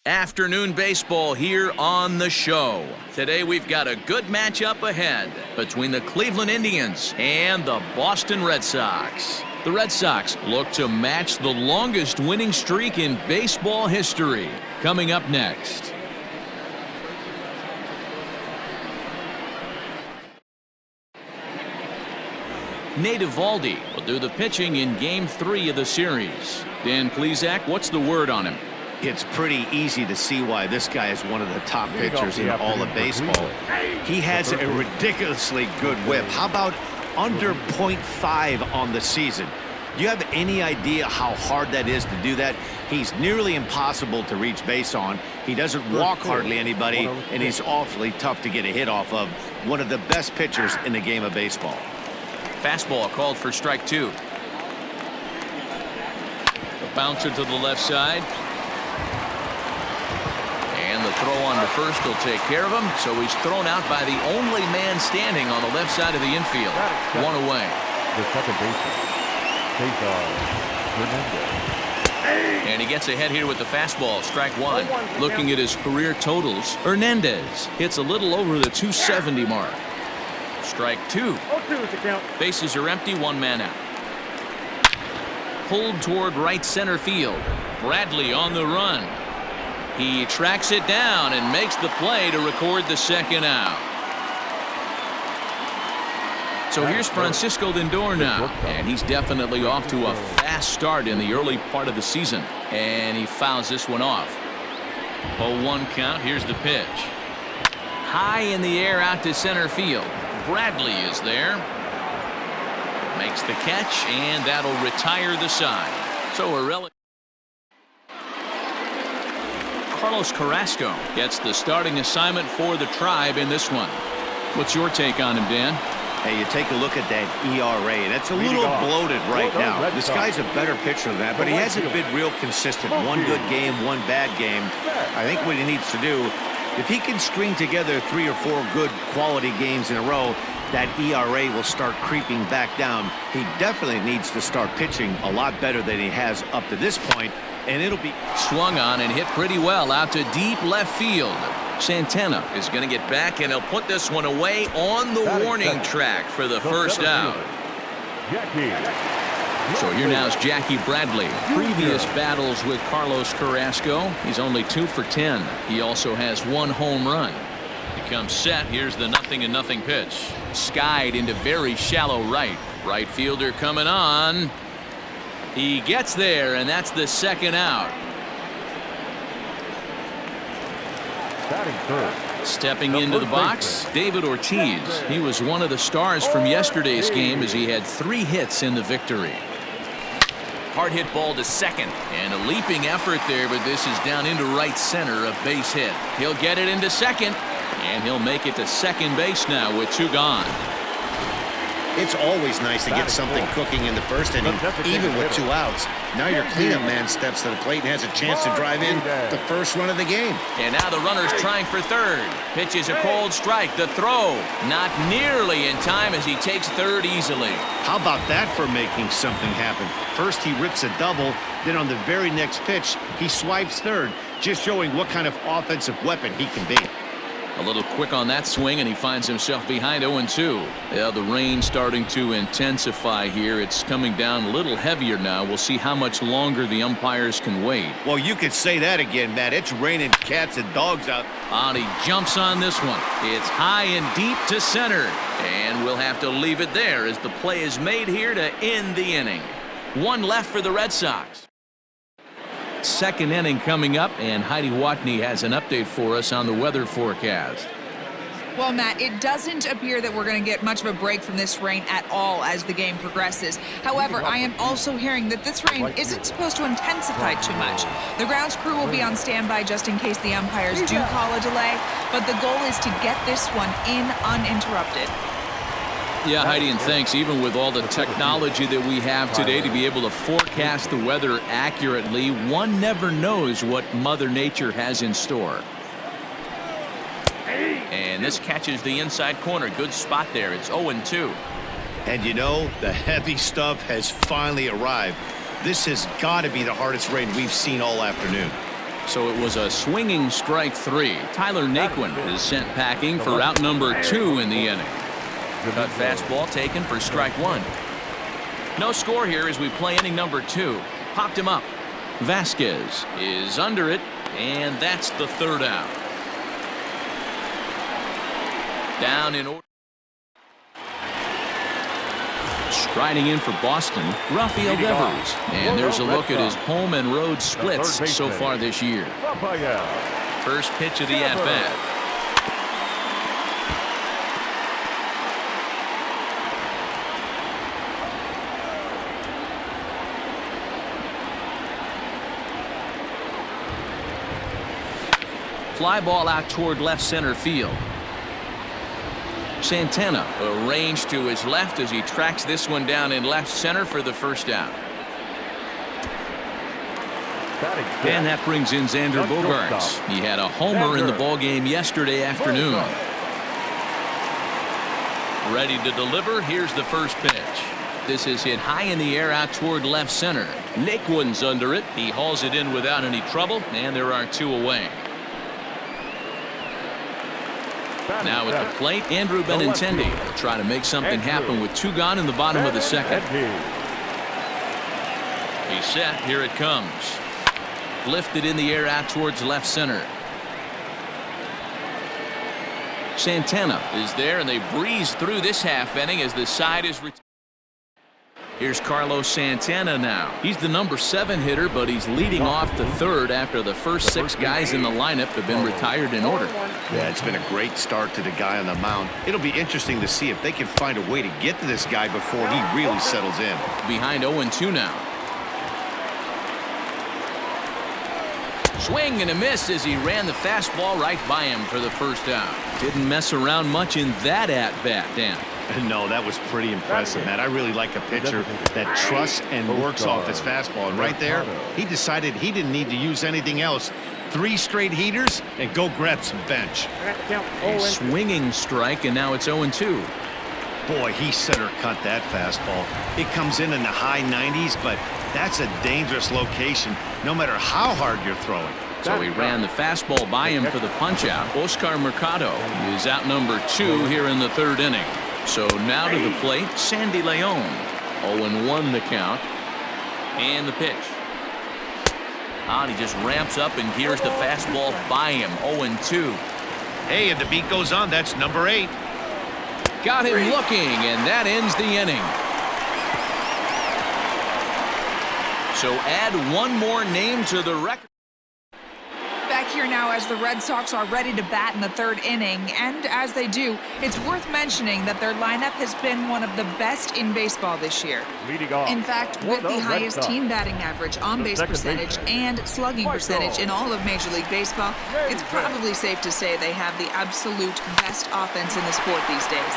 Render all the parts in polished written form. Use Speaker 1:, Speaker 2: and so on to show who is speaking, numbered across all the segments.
Speaker 1: Afternoon baseball here on the show. Today we've got a good matchup ahead between the Cleveland Indians and the Boston Red Sox. The Red Sox look to match the longest winning streak in baseball history. Coming up next. Nate Eovaldi will do the pitching in Game 3 of the series. Dan Plesac, what's the word on him?
Speaker 2: It's pretty easy to see why this guy is one of the top pitchers in all of baseball. He has a ridiculously good whip. How about under .5 on the season? Do you have any idea how hard that is to do that? He's nearly impossible to reach base on. He doesn't walk hardly anybody, and he's awfully tough to get a hit off of. One of the best pitchers in the game of baseball.
Speaker 1: Fastball called for strike 2. The bouncer to the left side. And the throw on to first will take care of him. So he's thrown out by the only man standing on the left side of the infield. One away.
Speaker 3: The second baseman, Hernandez.
Speaker 1: And he gets ahead here with the fastball. Strike 1. Looking at his career totals, Hernandez hits a little over the 270 mark. Strike 2. Bases are empty, one man out. Pulled toward right center field. Bradley on the run. He tracks it down and makes the play to record the second out. So here's Francisco Lindor now, and he's definitely off to a fast start in the early part of the season. And he fouls this one off. 0-1 count. Here's the pitch. High in the air out to center field. Bradley is there. Makes the catch, and that'll retire the side. So a relic. Carlos Carrasco gets the starting assignment for the Tribe in this one. What's your take on him, Dan?
Speaker 2: Hey, you take a look at that ERA, and it's a little bloated right now. This guy's a better pitcher than that, but he hasn't been real consistent. One good game, one bad game. I think what he needs to do, if he can string together 3 or 4 good quality games in a row, that ERA will start creeping back down. He definitely needs to start pitching a lot better than he has up to this point, and it'll be
Speaker 1: swung on and hit pretty well out to deep left field. Santana is going to get back, and he'll put this one away on the warning track for the first out. So here now is Jackie Bradley. Previous battles with Carlos Carrasco, he's only 2 for 10. He also has 1 home run. He comes set. Here's the 0-0 pitch. Skied into very shallow right. Right fielder coming on. He gets there, and that's the second out. Stepping into the box, David Ortiz. He was one of the stars from yesterday's game as he had 3 hits in the victory. Hard hit ball to second, and a leaping effort there, but this is down into right center, a base hit. He'll get it into second, and he'll make it to second base now with 2 gone.
Speaker 2: It's always nice to get something cooking in the first inning, even with 2 outs. Now your cleanup man steps to the plate and has a chance to drive in the first run of the game.
Speaker 1: And now the runner's trying for third. Pitches a cold strike. The throw not nearly in time as he takes third easily.
Speaker 2: How about that for making something happen? First he rips a double, then on the very next pitch he swipes third, just showing what kind of offensive weapon he can be.
Speaker 1: A little quick on that swing, and he finds himself behind 0-2. Yeah, the rain starting to intensify here. It's coming down a little heavier now. We'll see how much longer the umpires can wait.
Speaker 2: Well, you could say that again, Matt. It's raining cats and dogs out.
Speaker 1: And he jumps on this one. It's high and deep to center. And we'll have to leave it there as the play is made here to end the inning. 1 left for the Red Sox. Second inning coming up, and Heidi Watney has an update for us on the weather forecast.
Speaker 4: Well, Matt, it doesn't appear that we're going to get much of a break from this rain at all as the game progresses. However, I am also hearing that this rain isn't supposed to intensify too much. The grounds crew will be on standby just in case the umpires do call a delay, but the goal is to get this one in uninterrupted.
Speaker 1: Yeah, Heidi, and thanks. Even with all the technology that we have today to be able to forecast the weather accurately, one never knows what Mother Nature has in store. And this catches the inside corner. Good spot there. It's 0-2.
Speaker 2: And you know, the heavy stuff has finally arrived. This has got to be the hardest rain we've seen all afternoon.
Speaker 1: So it was a swinging strike 3. Tyler Naquin is sent packing for out number 2 in the inning. Cut fastball taken for strike 1. No score here as we play inning number 2. Popped him up. Vasquez is under it, and that's the 3rd out. Down in order. Striding in for Boston, Rafael Devers. And there's a look at his home and road splits so far this year. First pitch of the at-bat. Fly ball out toward left center field. Santana arranged to his left as he tracks this one down in left center for the 1st out. And that brings in Xander Bogaerts. He had a homer in the ballgame yesterday afternoon. Ready to deliver. Here's the first pitch. This is hit high in the air out toward left center. Naquin's under it. He hauls it in without any trouble, and there are 2 away. Now at the plate, Andrew Benintendi will try to make something happen with 2 gone in the bottom of the 2nd. He's set. Here it comes. Lifted in the air out towards left center. Santana is there, and they breeze through this half inning as the side is retired. Here's Carlos Santana now. He's the number 7 hitter, but he's leading off the 3rd after the first 6 guys in the lineup have been retired in order.
Speaker 2: Yeah, it's been a great start to the guy on the mound. It'll be interesting to see if they can find a way to get to this guy before he really settles in.
Speaker 1: Behind 0-2 now. Swing and a miss as he ran the fastball right by him for the 1st out. Didn't mess around much in that at-bat, Dan.
Speaker 2: No, that was pretty impressive, man. I really like a pitcher that trusts and works off his fastball. And right there, he decided he didn't need to use anything else. 3 straight heaters and go grab some bench.
Speaker 1: A swinging strike, and now it's 0-2.
Speaker 2: Boy, he center cut that fastball. It comes in the high 90s, but that's a dangerous location no matter how hard you're throwing.
Speaker 1: So he ran the fastball by him for the punch-out. Oscar Mercado is out number 2 here in the 3rd inning. So now to the plate, Sandy Leon. 0-1 the count. And the pitch. And he just ramps up and gears the fastball by him. 0-2.
Speaker 2: Hey, and the beat goes on. That's number 8.
Speaker 1: Got him looking, and that ends the inning. So add 1 more name to the record.
Speaker 4: Back here now as the Red Sox are ready to bat in the 3rd inning, and as they do, it's worth mentioning that their lineup has been one of the best in baseball this year. In fact, with the highest team batting average, on-base percentage, and slugging percentage in all of Major League Baseball, it's probably safe to say they have the absolute best offense in the sport these days.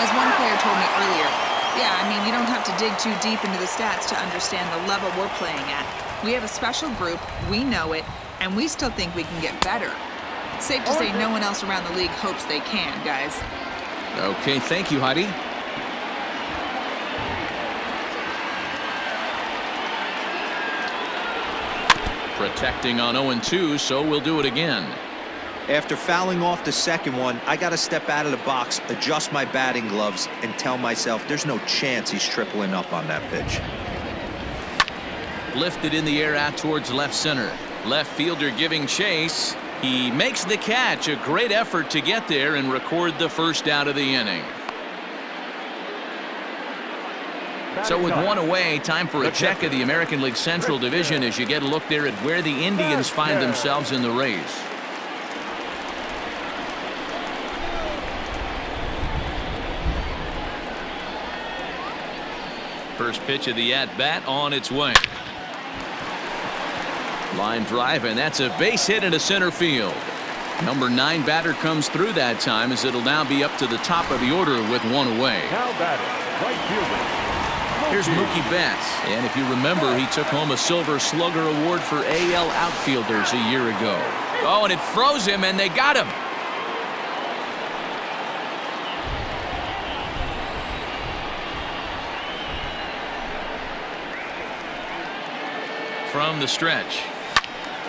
Speaker 4: As one player told me earlier, yeah, I mean, you don't have to dig too deep into the stats to understand the level we're playing at. We have a special group, we know it, and we still think we can get better. Safe to say no one else around the league hopes they can, guys.
Speaker 1: Okay, thank you, Heidi. Protecting on 0-2, so we'll do it again.
Speaker 5: After fouling off the 2nd one, I got to step out of the box, adjust my batting gloves, and tell myself there's no chance he's tripling up on that pitch.
Speaker 1: Lifted in the air out towards left center. Left fielder giving chase. He makes the catch. A great effort to get there and record the 1st out of the inning. So with 1 away, time for a check of the American League Central Division as you get a look there at where the Indians find themselves in the race. First pitch of the at-bat on its way. Line drive, and that's a base hit into center field. Number 9 batter comes through that time as it'll now be up to the top of the order with 1 away.
Speaker 3: Now batting, right fielder.
Speaker 1: Here's Mookie Betts, and if you remember, he took home a Silver Slugger Award for AL outfielders a year ago. Oh, and it froze him, and they got him. From the stretch.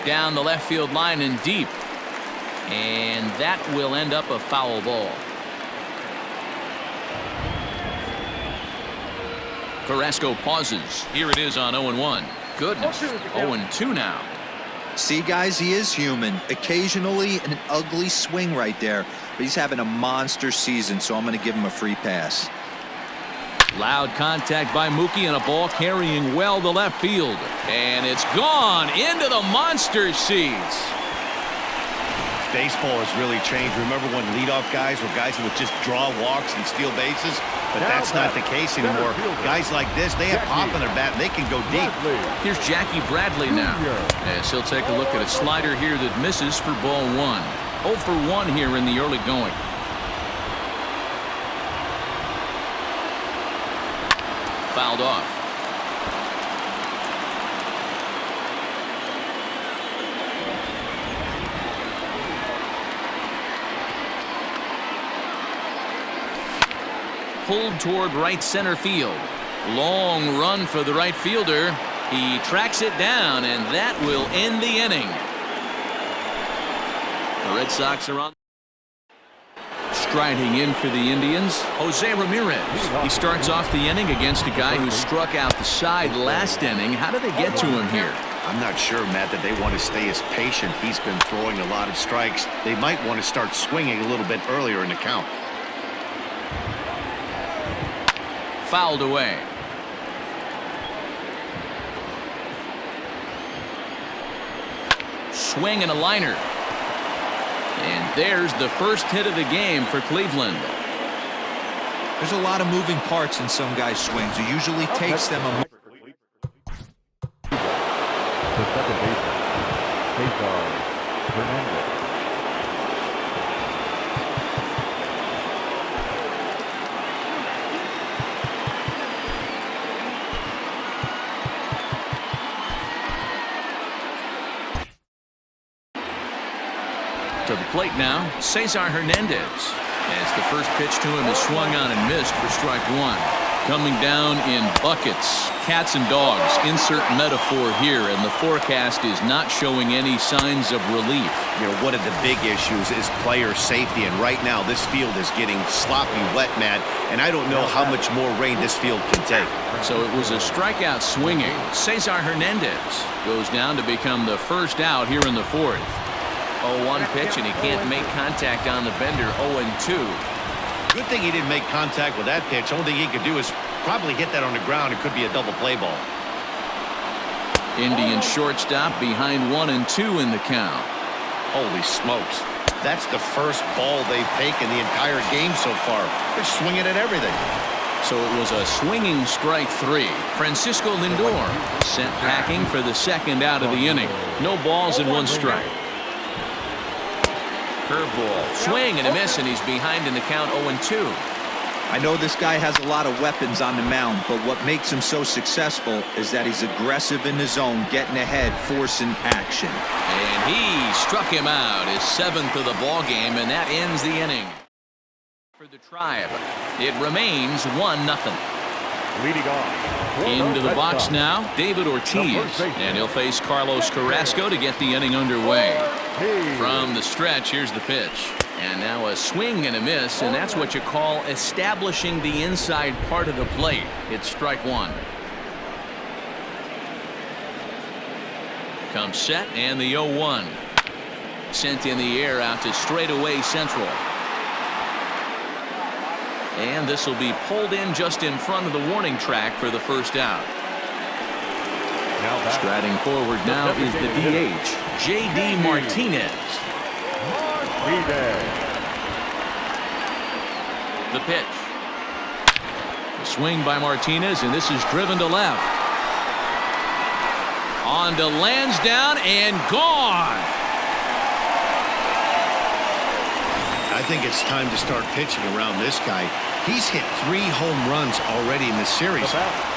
Speaker 1: Down the left field line and deep. And that will end up a foul ball. Carrasco pauses. Here it is on 0-1. Goodness, 0-2 now.
Speaker 5: See, guys, he is human. Occasionally an ugly swing right there, but he's having a monster season, so I'm going to give him a free pass.
Speaker 1: Loud contact by Mookie and a ball carrying well to left field. And it's gone into the monster seats.
Speaker 2: Baseball has really changed. Remember when leadoff guys were guys who would just draw walks and steal bases? But that's not the case anymore. Guys like this, they have pop in their bat, and they can go deep.
Speaker 1: Here's Jackie Bradley now, as he'll take a look at a slider here that misses for ball 1. 0 for 1 here in the early going. Fouled off. Pulled toward right center field. Long run for the right fielder. He tracks it down, and that will end the inning. The Red Sox are on. Striding in for the Indians, Jose Ramirez. He starts off the inning against a guy who struck out the side last inning. How did they get to him here?
Speaker 2: I'm not sure, Matt, that they want to stay as patient. He's been throwing a lot of strikes. They might want to start swinging a little bit earlier in the count.
Speaker 1: Fouled away. Swing and a liner. And there's the first hit of the game for Cleveland.
Speaker 5: There's a lot of moving parts in some guys' swings. It usually takes them a...
Speaker 3: The second baseman, Cesar Hernandez.
Speaker 1: To the plate now, Cesar Hernandez. As the first pitch to him is swung on and missed for strike 1. Coming down in buckets, cats and dogs, insert metaphor here, and the forecast is not showing any signs of relief.
Speaker 2: You know, one of the big issues is player safety, and right now this field is getting sloppy wet, Matt, and I don't know how much more rain this field can take.
Speaker 1: So it was a strikeout swinging. Cesar Hernandez goes down to become the first out here in the 4th. 0-1 pitch, and he can't make contact on the bender. 0-2.
Speaker 2: Good thing he didn't make contact with that pitch. Only thing he could do is probably hit that on the ground. It could be a double play ball.
Speaker 1: Indian shortstop behind 1 and 2 in the count.
Speaker 2: Holy smokes. That's the first ball they've taken the entire game so far. They're swinging at everything.
Speaker 1: So it was a swinging strike 3. Francisco Lindor sent packing for the second out of the inning. No balls and 1 strike. Curveball. Swing and a miss, and he's behind in the count 0-2.
Speaker 5: I know this guy has a lot of weapons on the mound, but what makes him so successful is that he's aggressive in the zone, getting ahead, forcing action.
Speaker 1: And he struck him out, his 7th of the ball game, and that ends the inning. For the Tribe, it remains 1-0.
Speaker 3: Leading off.
Speaker 1: Into the box now, David Ortiz, and he'll face Carlos Carrasco to get the inning underway. From the stretch, here's the pitch. And now a swing and a miss, and that's what you call establishing the inside part of the plate. It's strike 1. Comes set, and the 0-1. Sent in the air out to straightaway central. And this will be pulled in just in front of the warning track for the first out. Striding forward now is the DH, J.D. Martinez. The pitch. The swing by Martinez, and this is driven to left. On to Lansdowne and gone.
Speaker 2: I think it's time to start pitching around this guy. He's hit 3 home runs already in this series.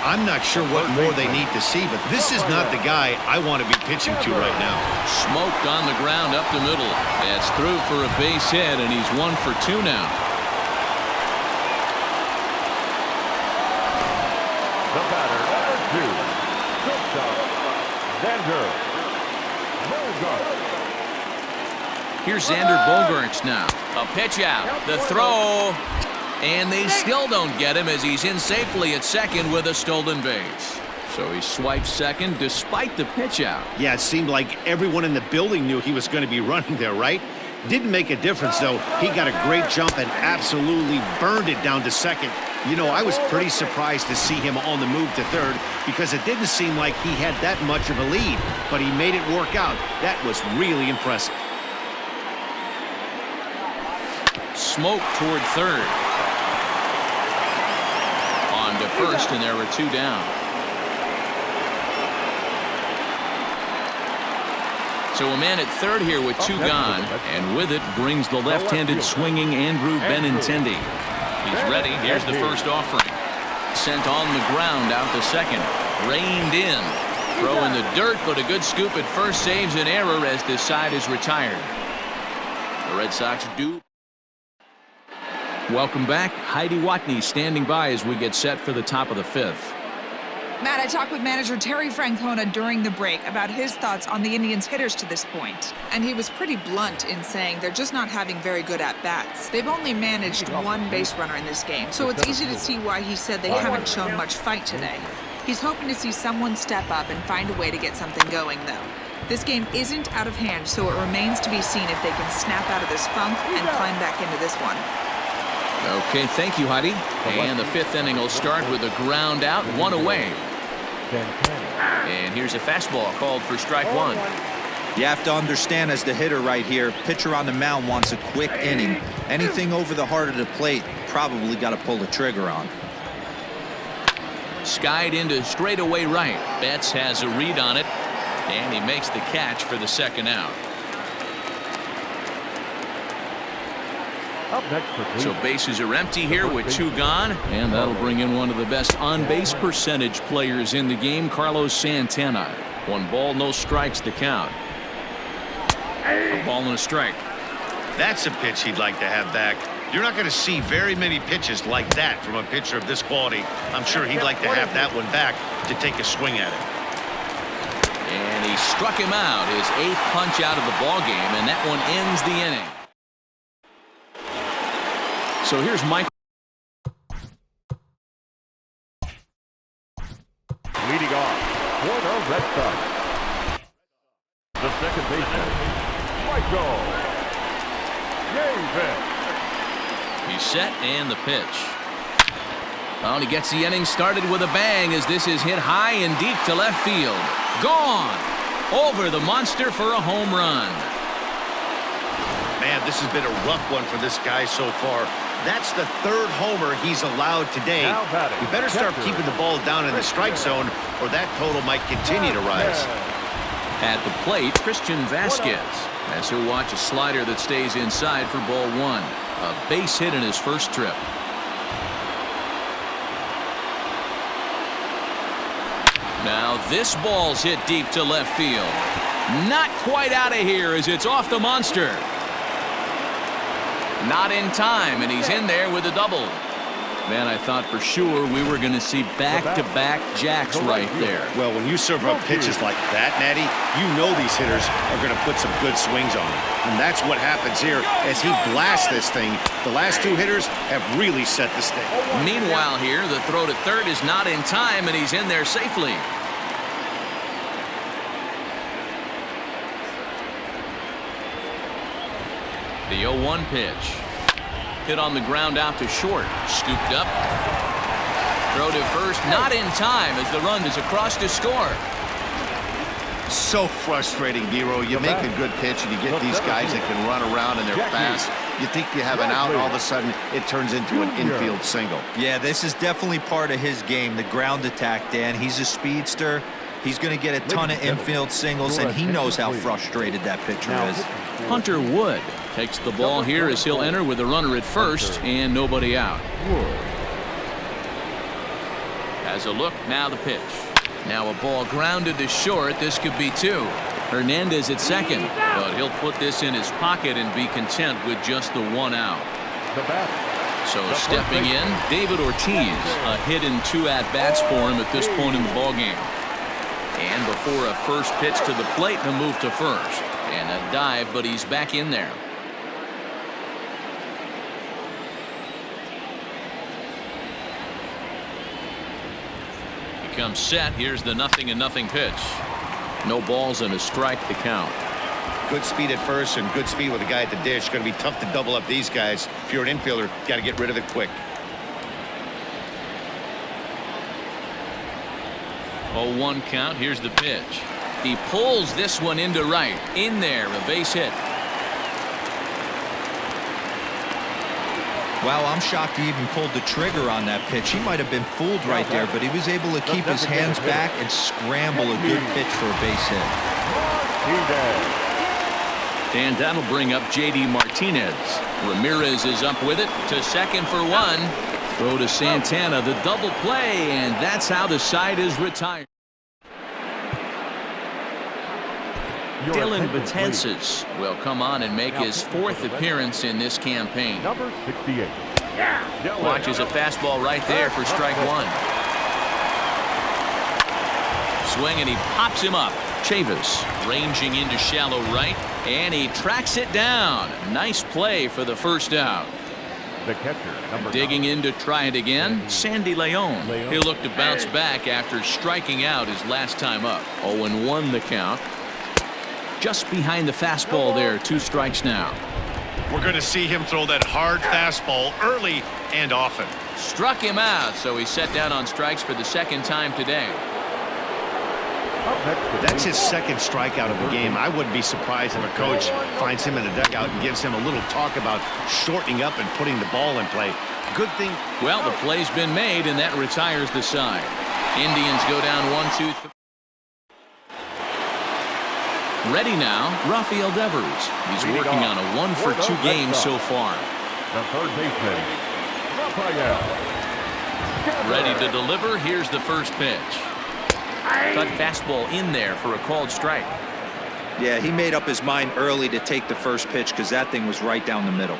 Speaker 2: I'm not sure what more they need to see, but this is not the guy I want to be pitching to right now.
Speaker 1: Smoked on the ground up the middle. That's through for a base hit, and he's 1 for 2 now.
Speaker 3: The batter, number 2, shortstop, Xander
Speaker 1: Here's Xander Bogaerts now. A pitch out. The throw. And they still don't get him as he's in safely at second with a stolen base. So he swipes second despite the pitch out.
Speaker 2: Yeah, it seemed like everyone in the building knew he was going to be running there, right? Didn't make a difference, though. He got a great jump and absolutely burned it down to second. You know, I was pretty surprised to see him on the move to third because it didn't seem like he had that much of a lead, but he made it work out. That was really impressive.
Speaker 1: Smoke toward third. On to first, and there were two down. So a man at third here with two gone, and with it brings the left-handed swinging Andrew Benintendi. He's ready. Here's the first offering. Sent on the ground out to second. Reined in. Throw in the dirt, but a good scoop at first saves an error as this side is retired. The Red Sox do. Welcome back. Heidi Watney standing by as we get set for the top of the fifth.
Speaker 4: Matt, I talked with manager Terry Francona during the break about his thoughts on the Indians' hitters to this point. And he was pretty blunt in saying they're just not having very good at-bats. They've only managed one base runner in this game, so it's easy to see why he said they haven't shown much fight today. He's hoping to see someone step up and find a way to get something going, though. This game isn't out of hand, so it remains to be seen if they can snap out of this funk and climb back into this one.
Speaker 1: Okay, thank you, Heidi. And the fifth inning will start with a ground out, one away. And here's a fastball called for strike one.
Speaker 5: You have to understand as the hitter right here, pitcher on the mound wants a quick inning. Anything over the heart of the plate, probably got to pull the trigger on.
Speaker 1: Skied into straightaway right. Betts has a read on it, and he makes the catch for the second out.
Speaker 3: Up next for
Speaker 1: So bases are empty here with two gone, and that'll bring in one of the best on-base percentage players in the game, Carlos Santana. 1 ball, no strikes to count. A ball and a strike.
Speaker 2: That's a pitch he'd like to have back. You're not going to see very many pitches like that from a pitcher of this quality. I'm sure he'd like to have that one back to take a swing at it.
Speaker 1: And he struck him out, his 8th punch out of the ball game, and that one ends the inning. So here's Mike.
Speaker 3: leading off for the Red Sox. The second baseman, Michael Davis.
Speaker 1: He's set and the pitch. Well, and he gets the inning started with a bang as this is hit high and deep to left field. Gone over the monster for a home run.
Speaker 2: Man, this has been a rough one for this guy so far. That's the 3rd homer he's allowed today. You better start keeping the ball down in the strike zone, or that total might continue to rise.
Speaker 1: At the plate, Christian Vasquez, as he'll watch a slider that stays inside for ball 1. A base hit in his first trip. Now this ball's hit deep to left field. Not quite out of here as it's off the monster. Not in time, and he's in there with a double. Man, I thought for sure we were going to see back-to-back jacks right there.
Speaker 2: Well, when you serve up pitches like that, Natty, you know these hitters are going to put some good swings on him. And that's what happens here as he blasts this thing. The last 2 hitters have really set the stage.
Speaker 1: Meanwhile here, the throw to third is not in time, and he's in there safely. The 0-1 pitch. Hit on the ground out to short. Scooped up. Throw to first, not in time as the run is across to score.
Speaker 2: So frustrating, Nero. You make a good pitch and you get these guys that can run around and they're fast. You think you have an out, all of a sudden it turns into an infield single.
Speaker 5: Yeah, this is definitely part of his game, the ground attack, Dan. He's a speedster. He's going to get a ton of infield singles, and he knows how frustrated that pitcher is.
Speaker 1: Hunter Wood takes the ball here as he'll enter with a runner at first and nobody out. Has a look, now the pitch. Now a ball grounded to short. This could be 2. Hernandez at second, but he'll put this in his pocket and be content with just the 1 out. So stepping in, David Ortiz, a hit in 2 at-bats for him at this point in the ballgame. And And before a first pitch to the plate, the move to first. And a dive, but he's back in there. He comes set. Here's the 0-0 pitch. No balls and a strike to count.
Speaker 2: Good speed at first and good speed with the guy at the dish. Going to be tough to double up these guys. If you're an infielder, got to get rid of it quick.
Speaker 1: 0-1 count. Here's the pitch. He pulls this one into right. In there, a base hit.
Speaker 5: Well, I'm shocked he even pulled the trigger on that pitch. He might have been fooled right there, but he was able to keep his hands back and scramble a good pitch for a base hit.
Speaker 1: And that'll bring up J.D. Martinez. Ramirez is up with it to second for one. Throw to Santana, the double play, and that's how the side is retired. Dylan Betances will come on and make his fourth appearance in this campaign.
Speaker 3: Number 68.
Speaker 1: Watches a fastball right there for strike one. Swing and he pops him up. Chavis ranging into shallow right, and he tracks it down. Nice play for the first out.
Speaker 3: The catcher, number
Speaker 1: Digging in to try it again, Sandy Leon. He'll look to bounce back after striking out his last time up. 0-1 the count. Just behind the fastball there, 2 strikes now.
Speaker 2: We're going to see him throw that hard fastball early and often.
Speaker 1: Struck him out, so he's set down on strikes for the second time today.
Speaker 2: That's his second strikeout of the game. I wouldn't be surprised if a coach finds him in the dugout and gives him a little talk about shortening up and putting the ball in play. Good thing.
Speaker 1: Well, the play's been made, and that retires the side. Indians go down 1-2. Ready now, Rafael Devers. He's working on a 1-for-2 game so far.
Speaker 3: The third baseman, Rafael.
Speaker 1: Ready to deliver. Here's the first pitch. Cut fastball in there for a called strike.
Speaker 5: Yeah, he made up his mind early to take the first pitch because that thing was right down the middle.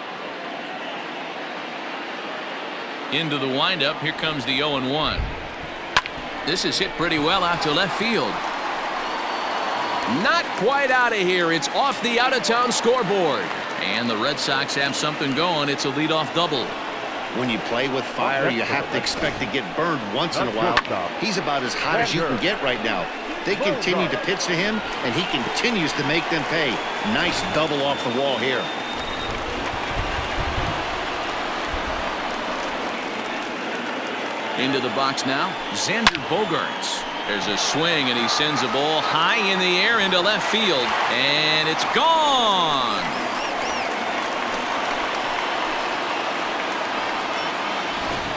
Speaker 1: Into the windup. Here comes the 0-1. This is hit pretty well out to left field. Not quite out of here. It's off the out-of-town scoreboard. And the Red Sox have something going. It's a leadoff double.
Speaker 2: When you play with fire, you have to expect to get burned once in a while. He's about as hot as you can get right now. They continue to pitch to him, and he continues to make them pay. Nice double off the wall here.
Speaker 1: Into the box now, Xander Bogaerts. There's a swing, and he sends a ball high in the air into left field, and it's gone.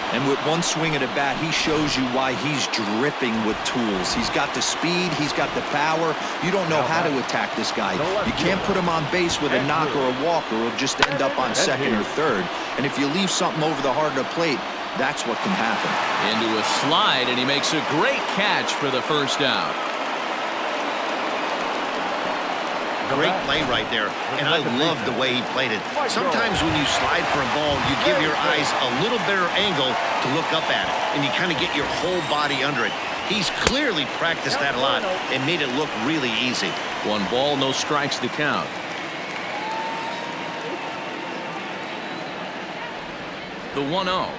Speaker 5: And with one swing of the bat, he shows you why he's dripping with tools. He's got the speed, he's got the power. You don't know how to attack this guy. You can't put him on base with a knock or a walk, or he'll just end up on second or third. And if you leave something over the heart of the plate, that's what can happen.
Speaker 1: Into a slide, and he makes a great catch for the first out.
Speaker 2: Great play right there, and I love the way he played it. Sometimes when you slide for a ball, you give your eyes a little better angle to look up at it, and you kind of get your whole body under it. He's clearly practiced that a lot and made it look really easy.
Speaker 1: 1 ball, no strikes to count. The 1-0.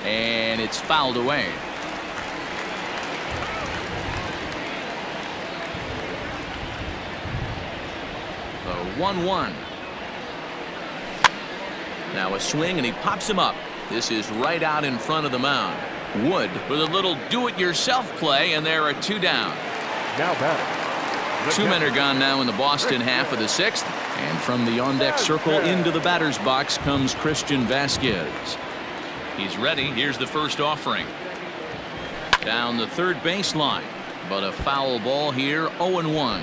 Speaker 1: And it's fouled away. The 1-1. Now a swing, and he pops him up. This is right out in front of the mound. Wood with a little do-it-yourself play, and there are 2 down.
Speaker 3: Now batting.
Speaker 1: 2 men are gone now in the Boston half of the 6th. And from the on-deck circle into the batter's box comes Christian Vasquez. He's ready. Here's the first offering. Down the third baseline, but a foul ball here. 0-1.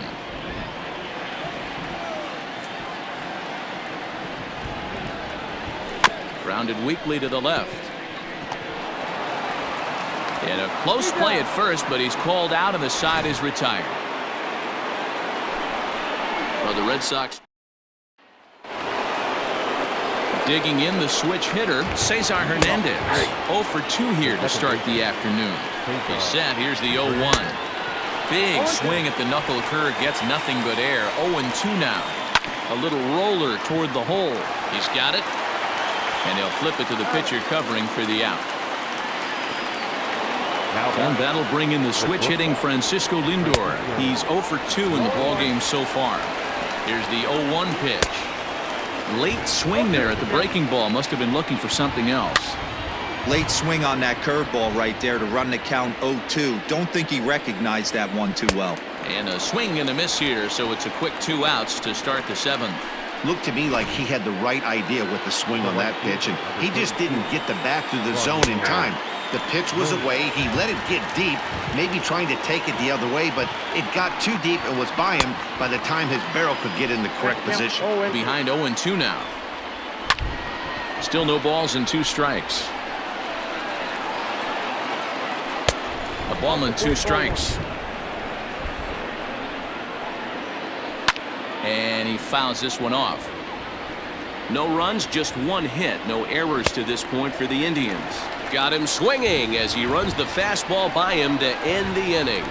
Speaker 1: Grounded weakly to the left. And a close play at first, but he's called out and the side is retired. Well, the Red Sox. Digging in the switch hitter, Cesar Hernandez. 0 for 2 here to start the afternoon. He's set. Here's the 0-1. Big swing at the knuckle curve, gets nothing but air. 0-2 now. A little roller toward the hole. He's got it. And he'll flip it to the pitcher covering for the out. And that'll bring in the switch hitting Francisco Lindor. He's 0 for 2 in the ballgame so far. Here's the 0-1 pitch. Late swing there at the breaking ball. Must have been looking for something else.
Speaker 5: Late swing on that curveball right there to run the count 0-2. Don't think he recognized that one too well.
Speaker 1: And a swing and a miss here, so it's a quick 2 outs to start the 7th.
Speaker 2: Looked to me like he had the right idea with the swing on that pitch, and he just didn't get the bat through the zone in time. The pitch was away. He let it get deep, maybe trying to take it the other way, but it got too deep and was by him by the time his barrel could get in the correct position.
Speaker 1: Behind 0-2 now. Still no balls and 2 strikes. A ball and 2 strikes. And he fouls this one off. No runs, just 1 hit. No errors to this point for the Indians. Got him swinging as he runs the fastball by him to end the inning.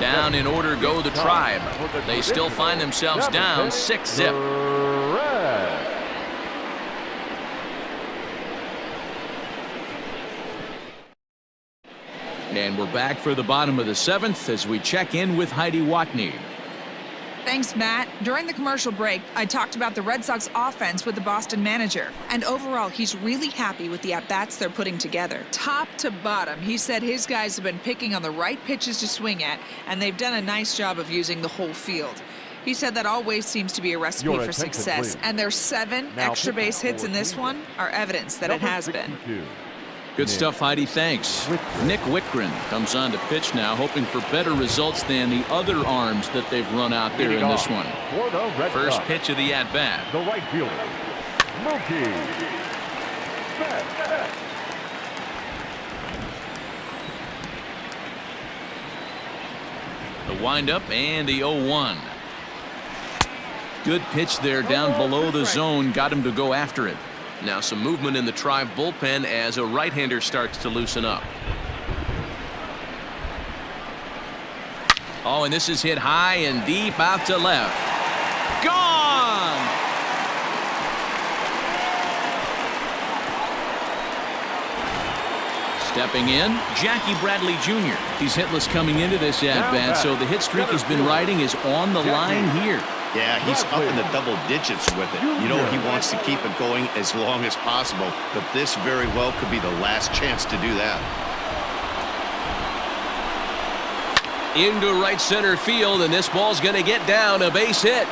Speaker 1: Down in order go the Tribe. They still find themselves down 6-zip. And we're back for the bottom of the 7th as we check in with Heidi Watney.
Speaker 4: Thanks, Matt. During the commercial break, I talked about the Red Sox offense with the Boston manager. And overall, he's really happy with the at-bats they're putting together. Top to bottom, he said his guys have been picking on the right pitches to swing at, and they've done a nice job of using the whole field. He said that always seems to be a recipe for success, and their 7 extra base hits in this one are evidence that it has been.
Speaker 1: Good stuff, Heidi. Thanks. Nick Whitgren comes on to pitch now, hoping for better results than the other arms that they've run out there in this one. First pitch of the at-bat.
Speaker 3: The right fielder, Mookie.
Speaker 1: The windup and the 0-1. Good pitch there down below the zone. Got him to go after it. Now some movement in the Tribe bullpen as a right-hander starts to loosen up. Oh, and this is hit high and deep out to left. Gone! Stepping in, Jackie Bradley Jr. He's hitless coming into this at-bat, so the hit streak has been riding is on the line here.
Speaker 2: Yeah, he's up in the double digits with it. You know, he wants to keep it going as long as possible, but this very well could be the last chance to do that.
Speaker 1: Into right center field, and this ball's going to get down, a base hit.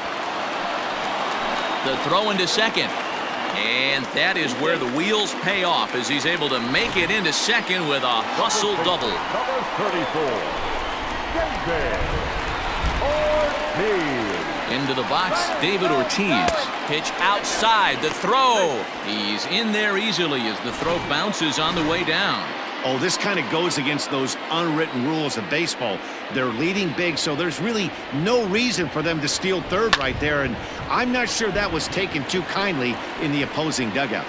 Speaker 1: The throw into second. And that is where the wheels pay off as he's able to make it into second with a hustle double.
Speaker 3: Number 34, David Ortiz.
Speaker 1: Into the box, David Ortiz. Pitch outside, the throw. He's in there easily as the throw bounces on the way down.
Speaker 2: Oh, this kind of goes against those unwritten rules of baseball. They're leading big, so there's really no reason for them to steal third right there, and I'm not sure that was taken too kindly in the opposing dugout.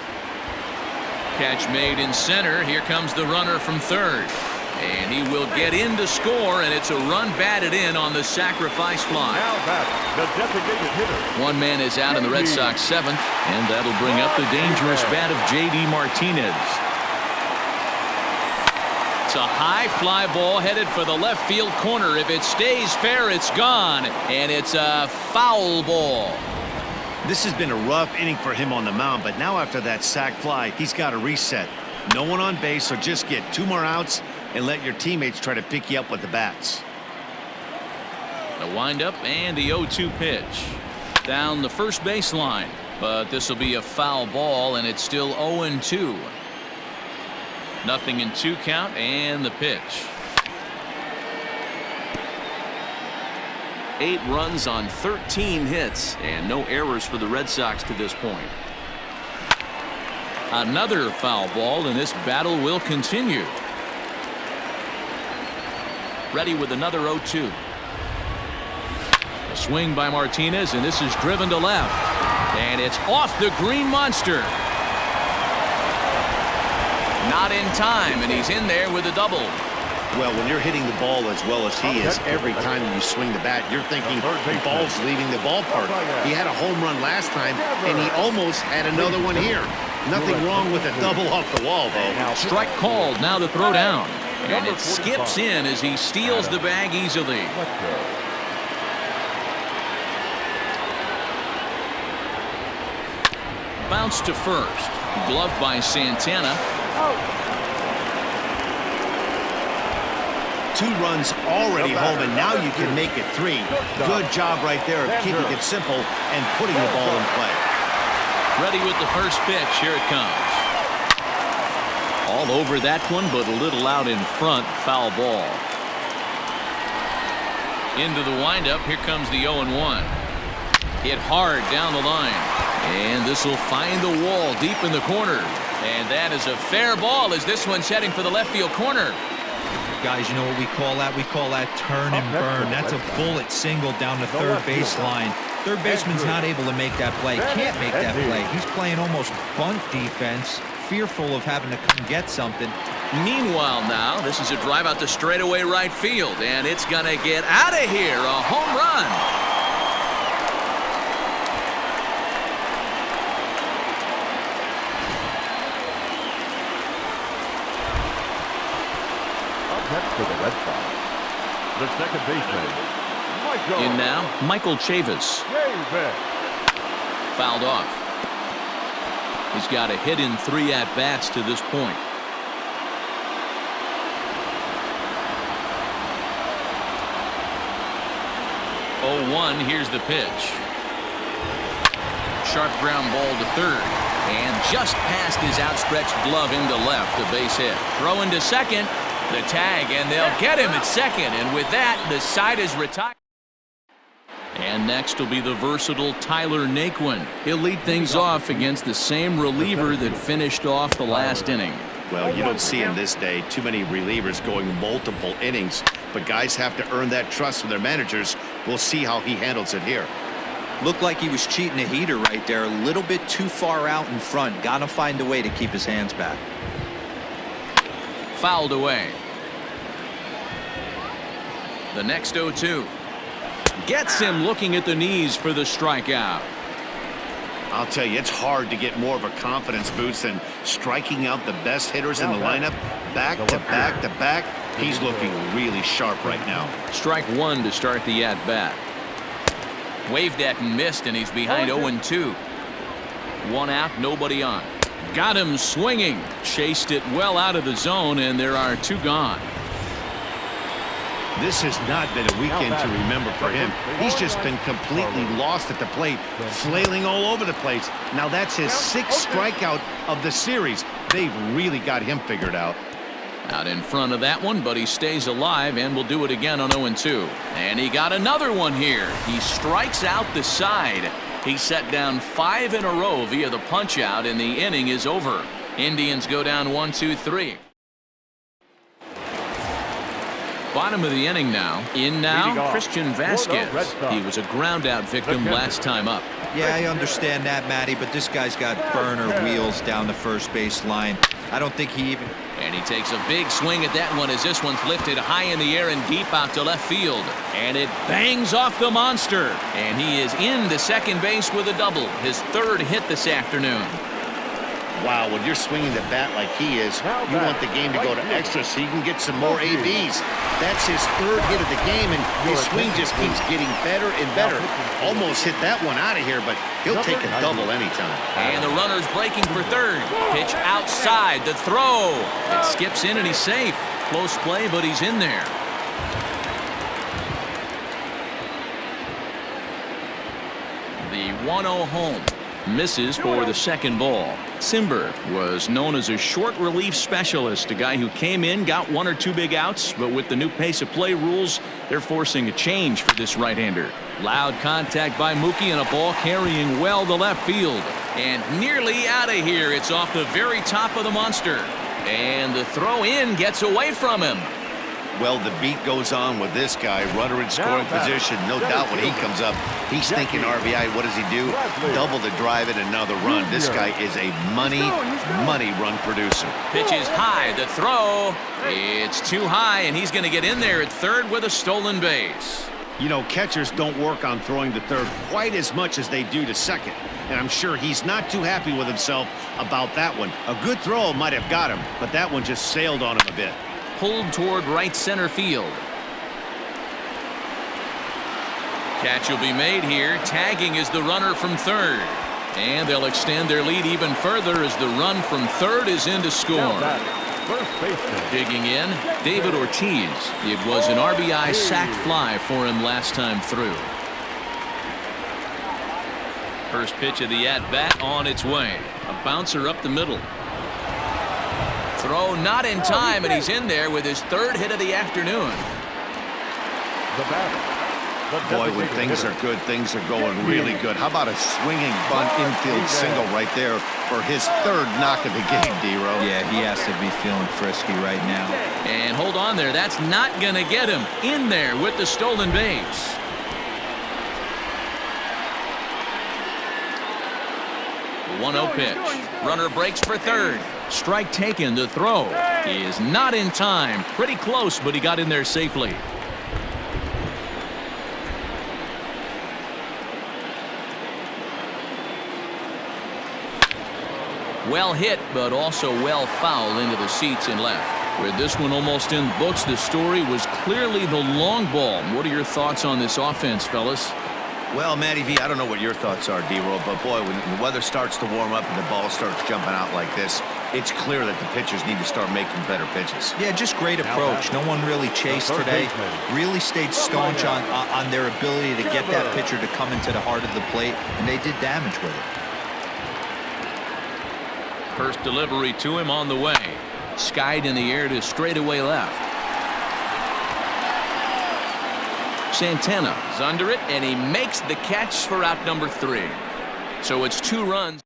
Speaker 1: Catch made in center. Here comes the runner from third. And he will get in to score, and it's a run batted in on the sacrifice fly.
Speaker 3: Now back, the designated hitter.
Speaker 1: 1 man is out in the Red Sox 7th, and that'll bring up the dangerous bat of J.D. Martinez. It's a high fly ball headed for the left field corner. If it stays fair, it's gone, and it's a foul ball.
Speaker 2: This has been a rough inning for him on the mound, but now after that sac fly, he's got to reset. No one on base, so just get 2 more outs and let your teammates try to pick you up with the bats.
Speaker 1: The windup and the 0-2 pitch. Down the first baseline, but this will be a foul ball, and it's still 0-2. Nothing in 2 count, and the pitch. 8 runs on 13 hits, and no errors for the Red Sox to this point. Another foul ball, and this battle will continue. Ready with another 0-2. A swing by Martinez, and this is driven to left. And it's off the green monster. Not in time, and he's in there with a double.
Speaker 2: Well, when you're hitting the ball as well as he is, every time you swing the bat, you're thinking the ball's leaving the ballpark. He had a home run last time, and he almost had another one here. Nothing wrong with a double off the wall, though.
Speaker 1: Strike called, now to throw down. And it skips in as he steals the bag easily. Bounce to first. Gloved by Santana.
Speaker 2: 2 runs already home, and now you can make it 3. Good job right there of keeping it simple and putting the ball in play.
Speaker 1: Ready with the first pitch. Here it comes. All over that one, but a little out in front. Foul ball. Into the windup. Here comes the 0-1. Hit hard down the line. And this will find the wall deep in the corner. And that is a fair ball as this one's heading for the left field corner.
Speaker 5: Guys, you know what we call that? We call that turn and burn. That's a bullet single down the third baseline. Third baseman's not able to make that play. Can't make that play. He's playing almost bunt defense, fearful of having to come get something.
Speaker 1: Meanwhile now, this is a drive out to straightaway right field, and it's going to get out of here. A home run.
Speaker 3: To the Red Sox, the second baseman, Michael.
Speaker 1: In now, Michael Chavis. Fouled off. He's got a hit in 3 at-bats to this point. Oh, 1, here's the pitch. Sharp ground ball to third. And just past his outstretched glove into left, a base hit. Throw into second. The tag, and they'll get him at second, and with that, the side is retired. And next will be the versatile Tyler Naquin. He'll lead things off against the same reliever that finished off the last inning.
Speaker 2: Well, you don't see in this day too many relievers going multiple innings, but guys have to earn that trust from their managers. We'll see how he handles it here.
Speaker 5: Looked like he was cheating a heater right there, a little bit too far out in front. Got to find a way to keep his hands back.
Speaker 1: Fouled away. The next 0-2 gets him looking at the knees for the strikeout.
Speaker 2: I'll tell you, it's hard to get more of a confidence boost than striking out the best hitters in the lineup back to back to back. He's looking really sharp right now.
Speaker 1: Strike 1 to start the at-bat. Waved at and missed, and he's behind 0-2. 1 out, nobody on. Got him swinging. Chased it well out of the zone, and there are 2 gone.
Speaker 2: This has not been a weekend to remember for him. He's just been completely lost at the plate, flailing all over the place. Now that's his 6th strikeout of the series. They've really got him figured out.
Speaker 1: Out in front of that one, but he stays alive and will do it again on 0-2. And he got another one here. He strikes out the side. He set down 5 in a row via the punch out, and the inning is over. Indians go down 1-2-3. Bottom of the inning now. In now, Christian Vasquez. He was a ground out victim last time up.
Speaker 5: Yeah, I understand that, Matty, but this guy's got burner wheels down the first base line. I don't think he even...
Speaker 1: And he takes a big swing at that one as this one's lifted high in the air and deep out to left field. And it bangs off the monster. And he is into second base with a double. His 3rd hit this afternoon.
Speaker 2: Wow, when you're swinging the bat like he is, you want the game to go to extra so you can get some more ABs. That's his 3rd hit of the game, and his swing just keeps getting better and better. Almost hit that one out of here, but he'll take a double anytime.
Speaker 1: And the runner's breaking for 3rd. Pitch outside, the throw. It skips in and he's safe. Close play, but he's in there. The 1-0 home. Misses for the 2nd ball. Simber was known as a short relief specialist, a guy who came in, got 1 or 2 big outs, but with the new pace of play rules, they're forcing a change for this right-hander. Loud contact by Mookie and a ball carrying well to left field. And nearly out of here. It's off the very top of the monster. And the throw in gets away from him.
Speaker 2: Well, the beat goes on with this guy, runner in scoring position. No doubt when he comes up, he's thinking RBI. What does he do? Double the drive and another run. This guy is a money run producer.
Speaker 1: Pitch is high. The throw. It's too high, and he's going to get in there at third with a stolen base.
Speaker 2: You know, catchers don't work on throwing to third quite as much as they do to second. And I'm sure he's not too happy with himself about that one. A good throw might have got him, but that one just sailed on him a bit.
Speaker 1: Pulled toward right center field. Catch will be made here. Tagging is the runner from third. And they'll extend their lead even further as the run from third is in to score. Digging in, David Ortiz. It was an RBI sac fly for him last time through. First pitch of the at-bat on its way. A bouncer up the middle. Throw not in time, and he's in there with his third hit of the afternoon.
Speaker 2: Boy, when things are good, things are going really good. How about a swinging bunt infield single right there for his third knock of the game, D-Row?
Speaker 5: Yeah, he has to be feeling frisky right now.
Speaker 1: And hold on there. That's not going to get him in there with the stolen base. The 1-0 pitch. Runner breaks for third. Strike taken. The throw is not in time. Pretty close, but he got in there safely. Well hit, but also well fouled into the seats and left. With this one almost in books, the story was clearly the long ball. What are your thoughts on this offense, fellas?
Speaker 2: Well, Matty V, I don't know what your thoughts are, D-Roll, but boy, when the weather starts to warm up and the ball starts jumping out like this, it's clear that the pitchers need to start making better pitches.
Speaker 5: Yeah, just great approach. No one really chased today. Really stayed staunch on their ability to get that pitcher to come into the heart of the plate, and they did damage with it.
Speaker 1: First delivery to him on the way. Skied in the air to straightaway left. Santana is under it, and he makes the catch for out number 3. So it's 2 runs.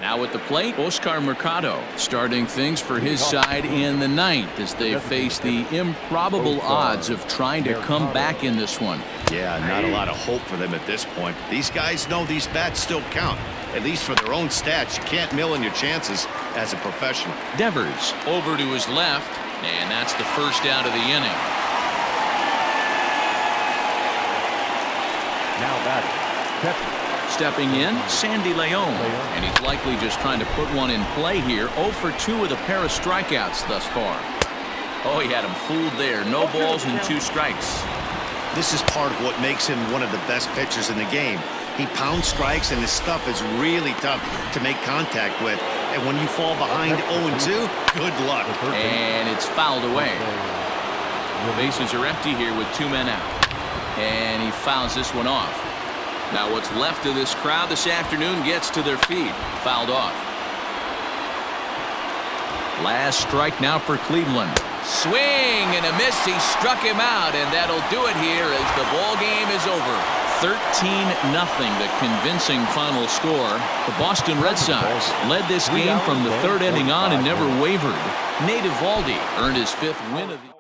Speaker 1: Now at the plate, Oscar Mercado starting things for his side in the 9th as they face the improbable odds of trying to come back in this one.
Speaker 2: Yeah, not a lot of hope for them at this point. These guys know these bats still count, at least for their own stats. You can't mill in your chances as a professional.
Speaker 1: Devers over to his left, and that's the first out of the inning.
Speaker 3: Now batting.
Speaker 1: Stepping in, Sandy Leon, and he's likely just trying to put one in play here. 0 for 2 with a pair of strikeouts thus far. Oh, he had him fooled there. No balls and 2 strikes.
Speaker 2: This is part of what makes him one of the best pitchers in the game. He pounds strikes, and his stuff is really tough to make contact with. And when you fall behind 0-2, good luck.
Speaker 1: And it's fouled away. The bases are empty here with 2 men out. And he fouls this one off. Now what's left of this crowd this afternoon gets to their feet. Fouled off. Last strike now for Cleveland. Swing and a miss. He struck him out, and that'll do it here as the ball game is over. 13-0, the convincing final score. The Boston Red Sox led this game from the 3rd inning on and never wavered. Nate Eovaldi earned his 5th win of the